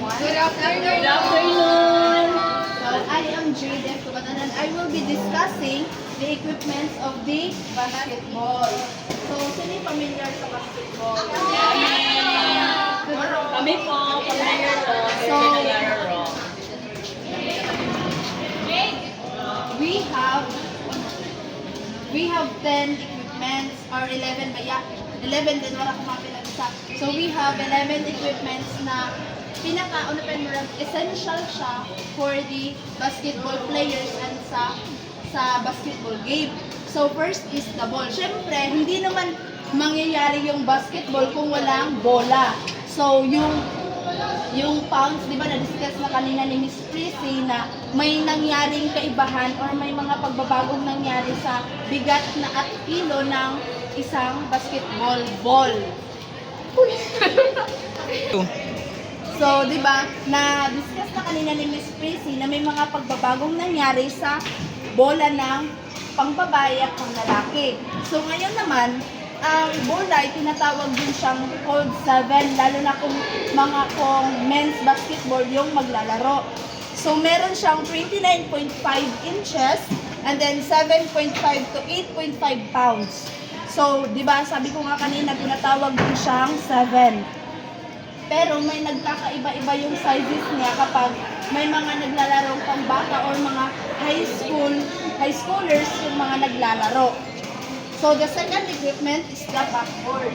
Good afternoon. Good afternoon. So, I am Jade Kubatan and I will be discussing the equipments of the basketball. So, sino yung familiar sa basketball? Kami po, familiar po. So, Naglalaro. we have 10 equipments or 11 ba? Yeah, 11 din wala ko mapilagsa. So, we have 11 equipments na essential siya for the basketball players and sa basketball game. So first is the ball. Syempre, hindi naman mangyayari yung basketball kung walang bola. So yung pounds, di ba na-discuss na kanina ni Miss Prissy na may nangyaring kaibahan or may mga pagbabagong nangyari sa bigat na at kilo ng isang basketball ball. So, di ba, na-discuss na kanina ni Miss Prissy na may mga pagbabagong nangyari sa bola ng pangbabae at panglalaki. So, ngayon naman, ang bola ay tinatawag din siyang code 7, lalo na kung men's basketball yung maglalaro. So, meron siyang 29.5 inches and then 7.5 to 8.5 pounds. So, di ba, sabi ko nga kanina, tinatawag din siyang 7. Pero may nagkakaiba-iba yung sizes niya kapag may mga naglalarong pambata or mga high schoolers yung mga naglalaro. So the second equipment is the backboard.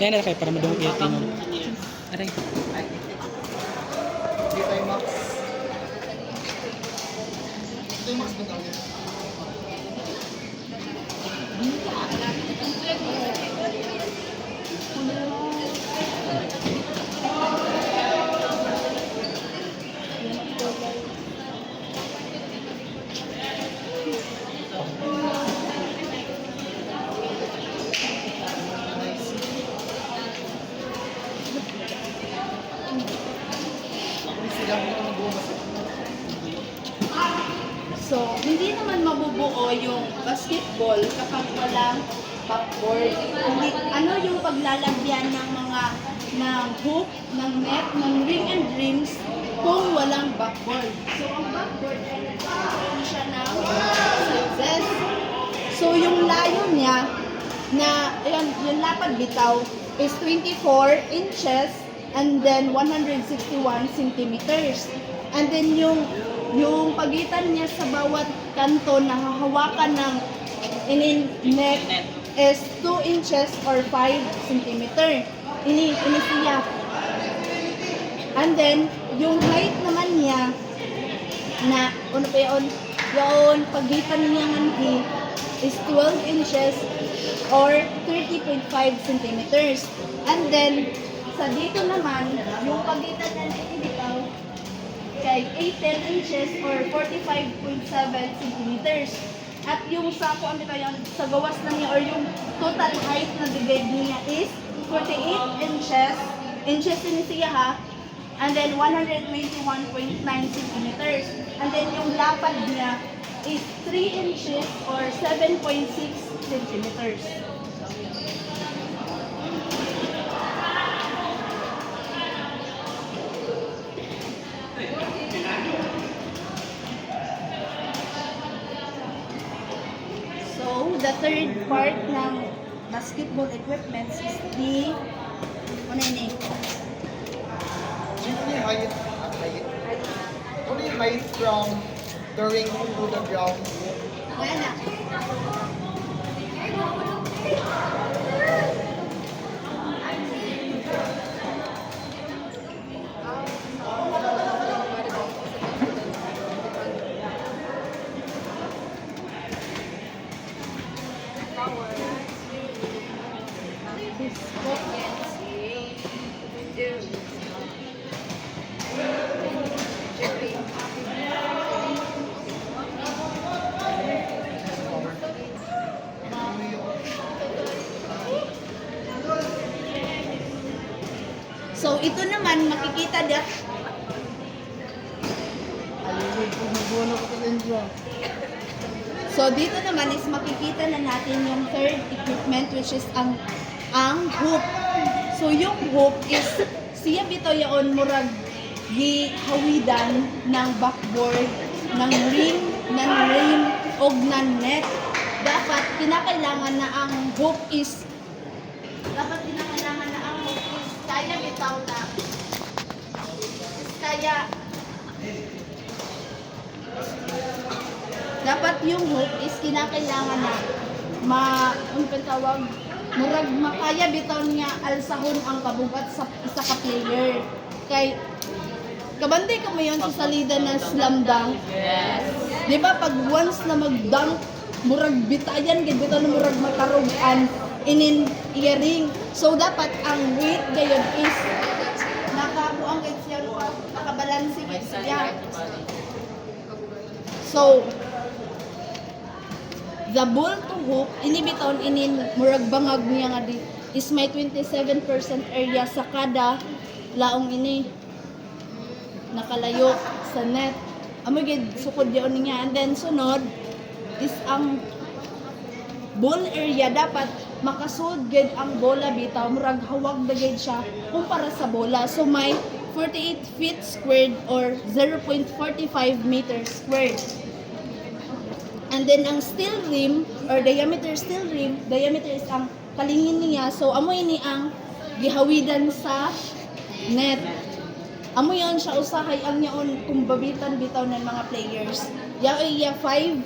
Yan na kayo para madungkit yun. Aray. So, hindi naman mabubuo yung basketball kapag walang backboard. Hindi, ano yung paglalagyan ng hook, ng net, ng ring and rings kung walang backboard. So, ang backboard ay nagkakaroon siya ng sizes. So, yung layo niya na, yung lapad bitaw is 24 inches and then 161 centimeters. And then yung pagitan niya sa bawat kanto na hahawakan ng net is 2 inches or 5 centimeter. Ini siya. And then, yung height naman niya na, ano pa yung pagitan niya ng is 12 inches or 30.5 centimeters. And then, sa dito naman, yung pagitan ng dito, kay 18 inches or 45.7 centimeters. At yung sa sa gawas na niya or yung total height na divide niya is 48 inches din siya ha. And then 121.9 centimeters. And then yung lapad niya is 3 inches or 7.6 centimeters. So, the third part ng basketball equipments is the only height from the ring to the ground. ito naman makikita dia. So dito naman is makikita na natin yung third equipment which is ang hoop. So yung hoop is siya bitaw yaon murag gihawidan ng backboard ng ring, ng rim og ng net. Dapat kinakailangan na ang hoop is kaya bitaw na kaya dapat yung hook is kinakailangan na ano pa tawag, murag makaya bitaw niya alsahon ang kabugat sa isa ka player. Kay kabantay ka mo yun sa salida na slam dunk. Yes. Di ba pag once na mag-dunk, murag bitayan, bitaw na murag makarugan inin earring. So dapat ang weight gayon is nakabuang kay siya, nakabalansi kay siya. So the ball to hook, inibitaw inin murag bangag niya nga di is may 27% area sa kada laong ini nakalayo sa net. Amo gid sukod yaon niya. And then sunod is ang ball area dapat makasud gid ang bola bitaw murag hawag na gid siya kumpara sa bola. So may 48 feet squared or 0.45 meters squared. And then ang steel rim or diameter steel rim, diameter is ang kalingin niya. So amo ini ang gihawidan sa net. Amo yon siya usahay ang yaon kung babitan bitaw ng mga players. Iya 5'8"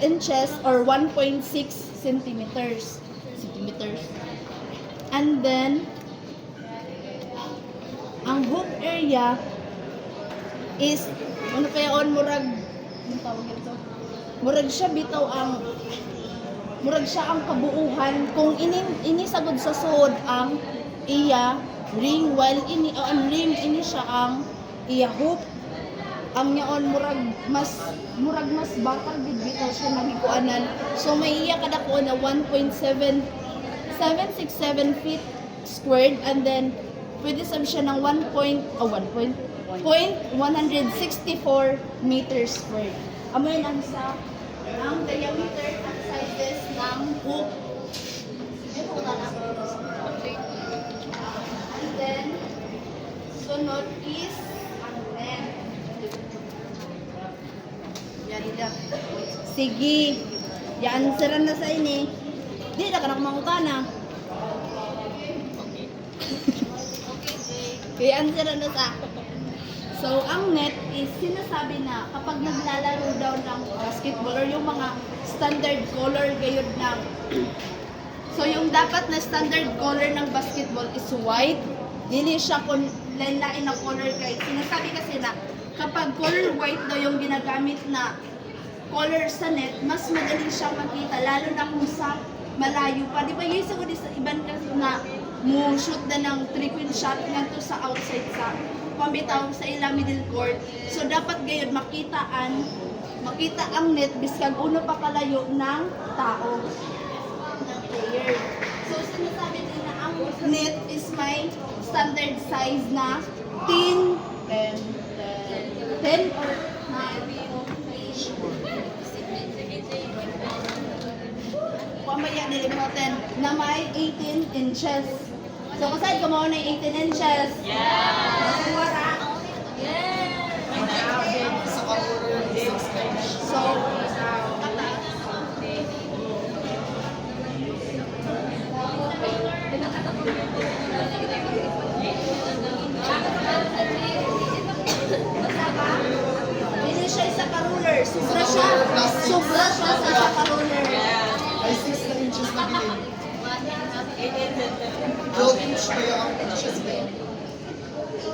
inches or 1.6 centimeters. And then ang hoop area is ano pa yaon murag ano tawag ito? Murag siya bitaw ang murag siya ang kabuuhan kung ini sagod sa suod ang iya ring while ang ring ini siya ang iya hoop. Ang yaon murag mas bakal gid bitaw siya nagikuanan. So may iya kada ko na 1.767 feet squared and then pwede sab siya ng 1.164 meters squared. Amo yun ang diameter at sizes ng hoop. And then sunod is ang net. Yan ida. Sige. Ya-answeran na sa ini. Di na ka na kumangutana. Kaya answeran na sa. So, ang net is sinasabi na kapag naglalaro daw ng basketball or yung mga standard color gayud ng so, yung dapat na standard color ng basketball is white. Dili siya kung lain-lain na color kay. Sinasabi kasi na kapag color white daw yung ginagamit na color sa net, mas madali siyang makita. Lalo na kung sa malayo pa. Di ba yung isa ko sa iban kasi na mo shoot na ng 3-point shot nganto sa outside sa pambitaw sa ilang middle court. So dapat gayud makita ang net biskag uno pa kalayo ng tao ng player. So sinasabi din na ang net is may standard size na 10 or 9. Pamaya nilimutan na may 18 inches. So kasay ko mo na 18 inches. Yes. Wala. So, hindi siya isa ka-ruler. Sobra siya sa isa ka-ruler. Ay 6 na inches na din. 12 inch kaya ang inches din.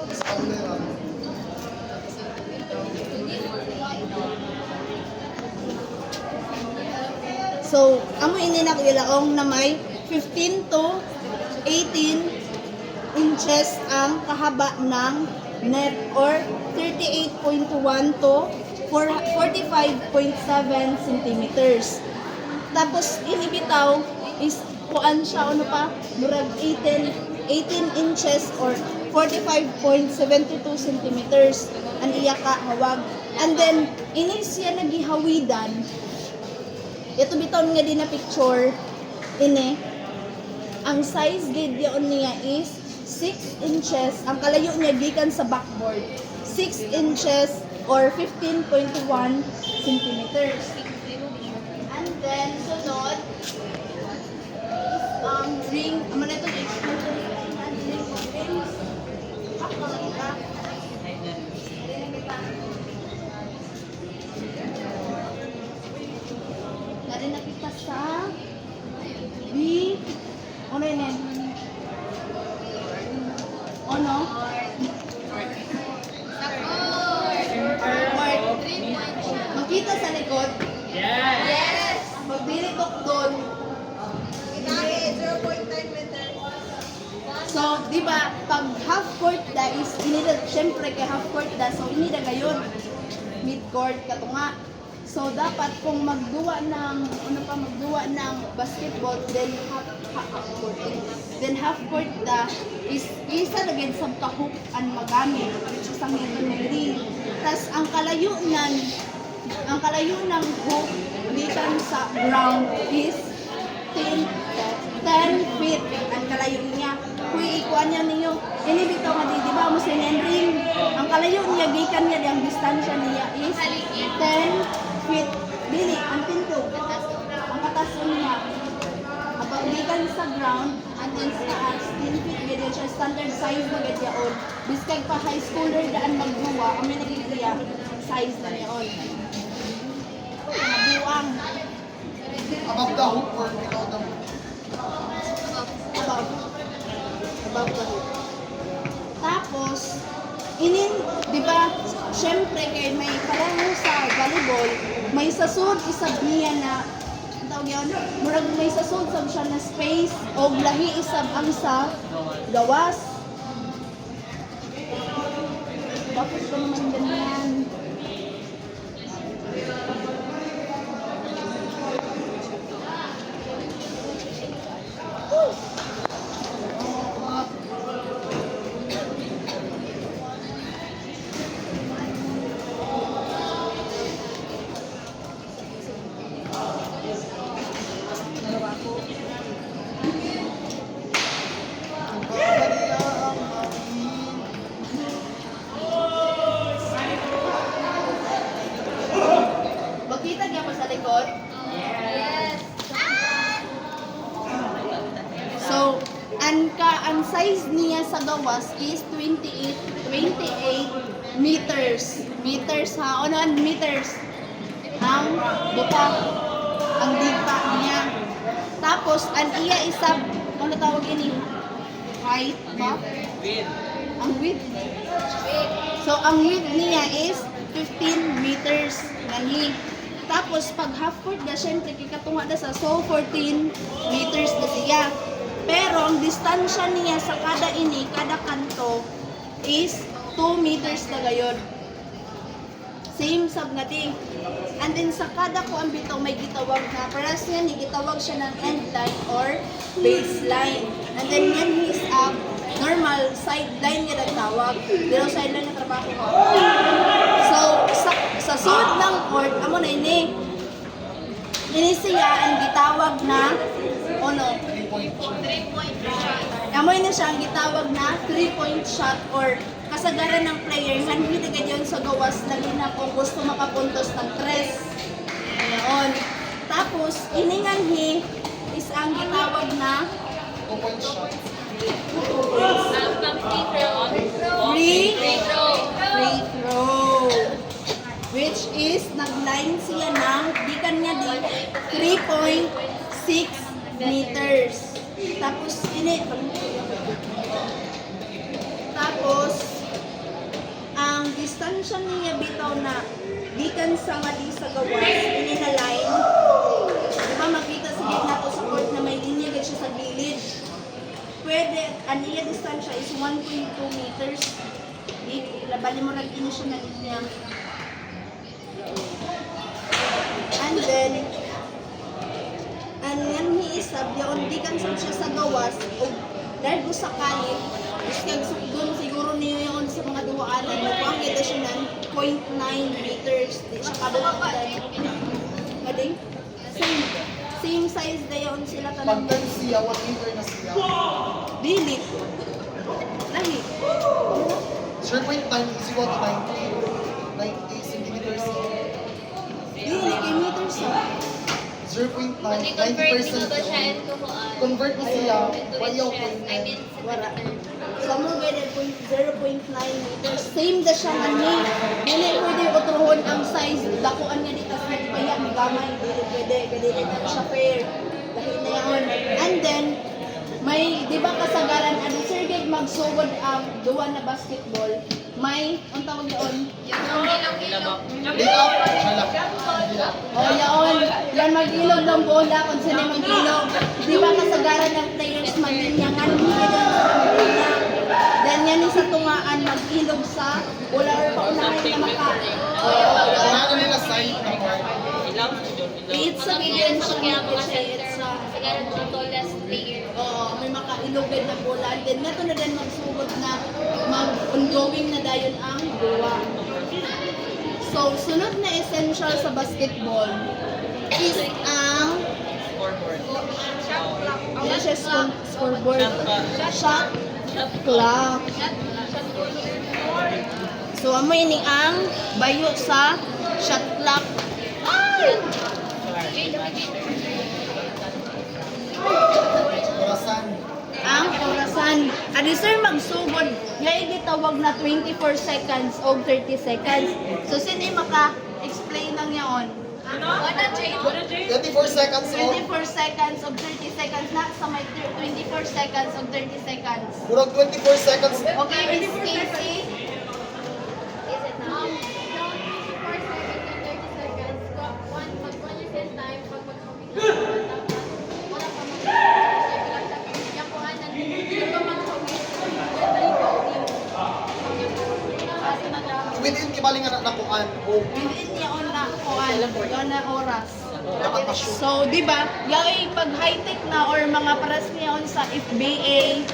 Sa kanila. So, amo ini na ilaong na may 15 to 18 inches ang kahaba ng net or 38.1 to 45.7 centimeters. Tapos inibitaw is kuan siya ano pa murag 18 18 inches or 45.72 centimeters ang iya ka hawag. And then ini siya nagihawidan. Ito biton nga din na picture ini. Ang size gid diyon niya is 6 inches. Ang kalayo niya gikan sa backboard. 6 inches or 15.1 centimeters. And then sunod ring, ano na ito? Dari na kita sa B, ano yun yan? Ano? Makita sa likod? Yes! Magbiritok doon. So, di ba, pag half court da is, inida, syempre kay half court da, so inida ngayon, mid court, kato nga. So, dapat kung magduwa ng, magduwa ng basketball, then half court. Then half court da is, isa na gid sa kahuk ang magamit, which is ang hidden ng ring. Tas, ang kalayo ng hook, gikan sa ground is 10 feet ang kalayo niya. Kung ikuan niya ninyo, inibitaw nga di ba, mo ring. Ang kalayo niya, gikan niya, ang distansya niya is 10 feet. Dili, ang tinto. Ang katas niya. Kapag gikan sa ground, and then sa taas, 10 feet, ganyan siya, standard size na ganyan yun. Biskag pa high schooler daan magduwa, ang may nagigriya, size na niyon. Nabuang. Above the hoop or below the hoop? Above the hoop. Tapos, di ba, syempre kay may pareho sa volleyball, may sasud isab niya na, ang tawag yun, murag may sasud sab siya na space, o lahi isab ang sa gawas. Tapos ko naman ganyan. Makita niya mo sa likod? Yes! So, ang size niya sa gawas is 28 meters. Meters ha? Ano ang meters? Ang buta. Ang dipa niya. Tapos, ang iya isab, ano tawag ini? Height ba? Ang width. So, ang width niya is 15 meters. Gani. Tapos, pag half court na, syempre, kikatunga na sa, so 14 meters na siya. Pero, ang distansya niya sa kada kanto, is 2 meters na gayon. Same sab nga ting. And then, sa kada ko ang bitaw, may gitawag na. Paras yan, gitawag siya ng end line or baseline. And then, yan is normal sideline nga nagtawag. Pero sideline na trabaho ko. So, sa suot ng court, amo na ini. Ini siya ang gitawag na, ano? 3-point shot. Amo na siya ang gitawag na 3-point shot or kasagaran ng player. Hindi na ganyan sa gawas lagi na kung gusto makapuntos ng 3. Ngayon. Tapos, ininganhi is ang gitawag na 2-point shot. Free throw. Which is, nag-line siya ng, dikan niya di, 3.6 meters. Tapos, ang distansya niya bitaw na, dikan sa mali sa gawas, ini na line. Diba makita sa gitna ko sa court na may linya ganyan siya sa gilid. Pwede, ang iya distansya is 1.2 meters. Labali mo rin ini siya na linya. And then, yan hiisab, yaon di kan siya sa gawas, o dahil ko sa kalit, doon siguro niyo yun sa mga duwaanan mo, kung ang kita siya ng 0.9 meters, di siya kabukatan. Mading? Same size na yun sila Pag talaga. 10 siya, 1 meter na siya. Dili. Lahi. 0.9 is equal to 90 centimeters. Dili, kay meters siya. 0.9, Hindi convert 90% mo to siya yun. into Convert mo siya, into wayaw inches. I mean, Wala. So, mo ganyan, 0.9 meters. Same na siya nga ni. Dili pwede utrohon ang size. Dakuan nga dito sa kaya may gamay. Dili pwede. Dili na siya fair. Dahil na yun. And then, may, di ba kasagaran, ano, Sir Gig magsugod ang duwa na basketball. May, ang tawag doon? ilong-ilong. Layout, halak. O, yaon. Yan mag-ilog ng bola kung sino mag-ilog. Di ba kasagaran ng players maglinyangan? Then yan yung sa tungaan, mag-ilog sa bola or paunahin na maka. Kailangan nila side na part. It's a Pagkakilin medium sa kaya mga siya. center It's mo. a, Siguro the tallest player. oo, may makailogin na bola. And then nato na din magsugod na mag-ongoing na dayon ang duwa. So, sunod na essential sa basketball is ang hindi siya scoreboard. Shot clock. So, amoy ni ang bayo sa shot clock. Orasan. Ang orasan. Ano sir, magsugod. Ngayon gitawag na 24 seconds o 30 seconds. So, sino yung maka-explain ng yaon? 24 seconds o 24 seconds o 30 seconds na sa may 24 seconds o 30 seconds. murag 24 seconds. Okay, Miss Casey? Is it now? 24 seconds and 30 seconds. Mag-1 yung same time. Pag mag-compete ka, wala pa yung kuhanan. Yung pa mag-compete. Within kibaling nga nakuan. O Within yaon na kuan, yaon na oras. dapat ma-shoot. So, di ba, yung pag high-tech na or mga paras niyon sa FBA,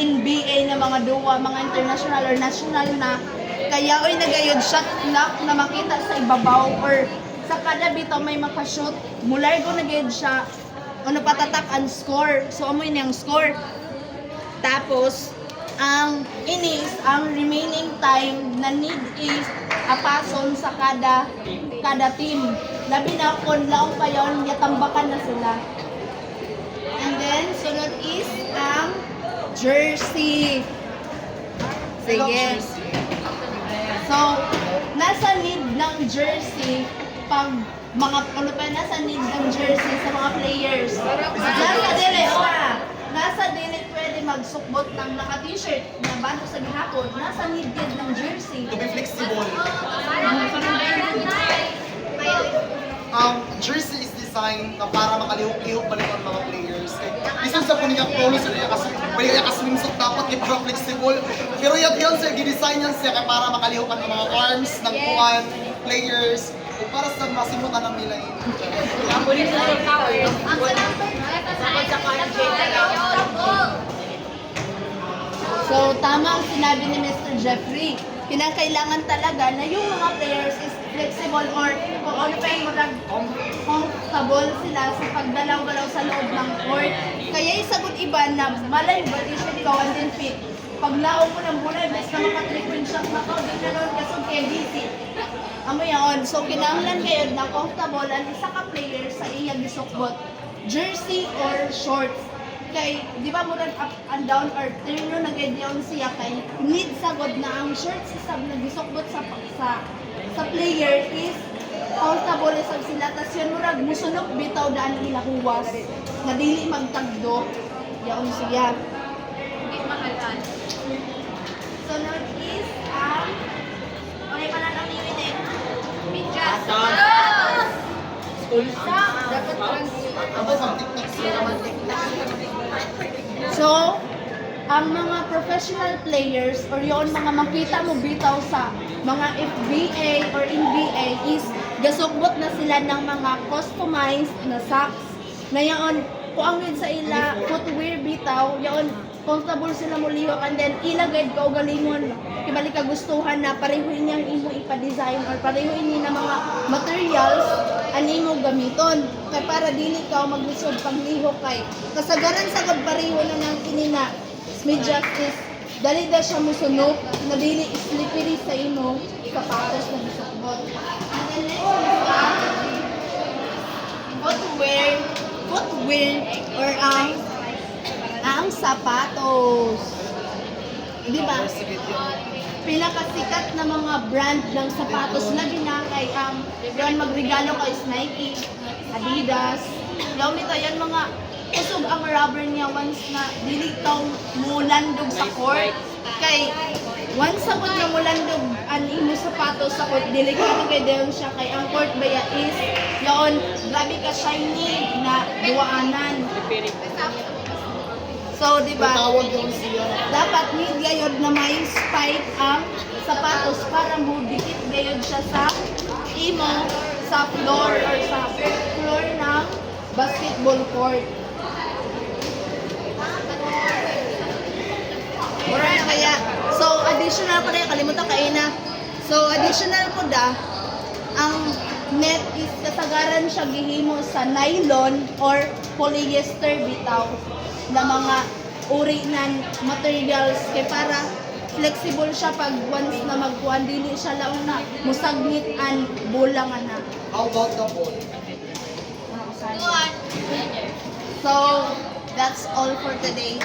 NBA na mga duwa, mga international or national na, kaya oy nagayod shot clock na makita sa ibabaw or sa kada bitaw may makashoot, mular ko nagayod siya, ano patatak ang score. So, amoy niyang score. Tapos, ang inis, ang remaining time na need is apason sa kada team. Labi na kung laong pa yun, yatambakan na sila. And then, sunod is ang jersey. Sige. So, nasa need ng jersey pag mga ano pa nasa need ng jersey sa mga players. Nasa dili pwede magsukbot ng naka-t-shirt na bago sa gihapon. Nasa need din ng jersey. To be flexible. Jersey is designed na para makalihok-lihok balik ang mga players. Bisan sa po niya polo sila niya swimsuit dapat kay para flexible. Pero yan sir, gidesign yan siya kay para makalihok ang mga arms ng kuwan, players. O para sa masimutan ng nila yun. So, tama ang sinabi ni Mr. Jeffrey. Kinakailangan talaga na yung mga players is flexible or kung ano pa yung marag comfortable sila sa pagdalaw-galaw sa loob ng court. Kaya isagot iba na malay ba di siya ikaw and then fit. Paglaong mo ng bulay, best na maka-3-point shot na kao, di na nun kasog kay DC. Amo yaon. So, kinahanglan kayo na comfortable ang isa ka player sa iyang gisukbot. Jersey or shorts. Kay, di ba murag up and down or turn nyo nag-edyaw siya kay need sagod na ang shorts sa nagisukbot sa player is comfortable isang sila. Tapos yun murag musunok bitaw daan nila huwas na dili magtagdo. Yaon siya. Hindi mahalan. Sunod is ang okay pa na lang yun eh. Medyas. Dapat Ako sa TikTok sila. So, ang mga professional players or yon mga makita mo bitaw sa mga FBA or NBA is gasukbot na sila ng mga customized na socks na yon kung ang yun sa ila footwear bitaw yon comfortable sila mo lihok and then ilagay ka o galingon kibali ka gustuhan na pareho niyang imo ipa-design or pareho ini na mga materials ani mo gamiton kay para dili ka maglisod paglihok kay kasagaran sa gud pareho na nang kini na medyas is dali da siya musunok na dili slippery sa imo sapatos na bisukbot. And then next is footwear or ang sapatos. Di ba? Pinakasikat na mga brand ng sapatos na ginakay yan magregalo kay Nike, Adidas. Yaw nito yan mga usog ang rubber niya once na dili taw mulandog sa court. Kay once sa na mulandog an imo sapatos sa court dili ka na kay dayon siya kay ang court baya is yaon grabe ka shiny na duwaanan. So, di ba? Tawag yun siya. Dapat need gayod na may spike ang sapatos para mudikit gayod siya sa imo sa floor or sa floor ng basketball court. Mura na kaya. So, additional pa rin. Kalimutan kayo na. So, additional po ang net is kasagaran siya gihimo sa nylon or polyester bitaw na mga uri ng materials kay para flexible siya pag once na magkuhan dili siya lang na musagnit and bulangan na. How about the ball? So, that's all for today.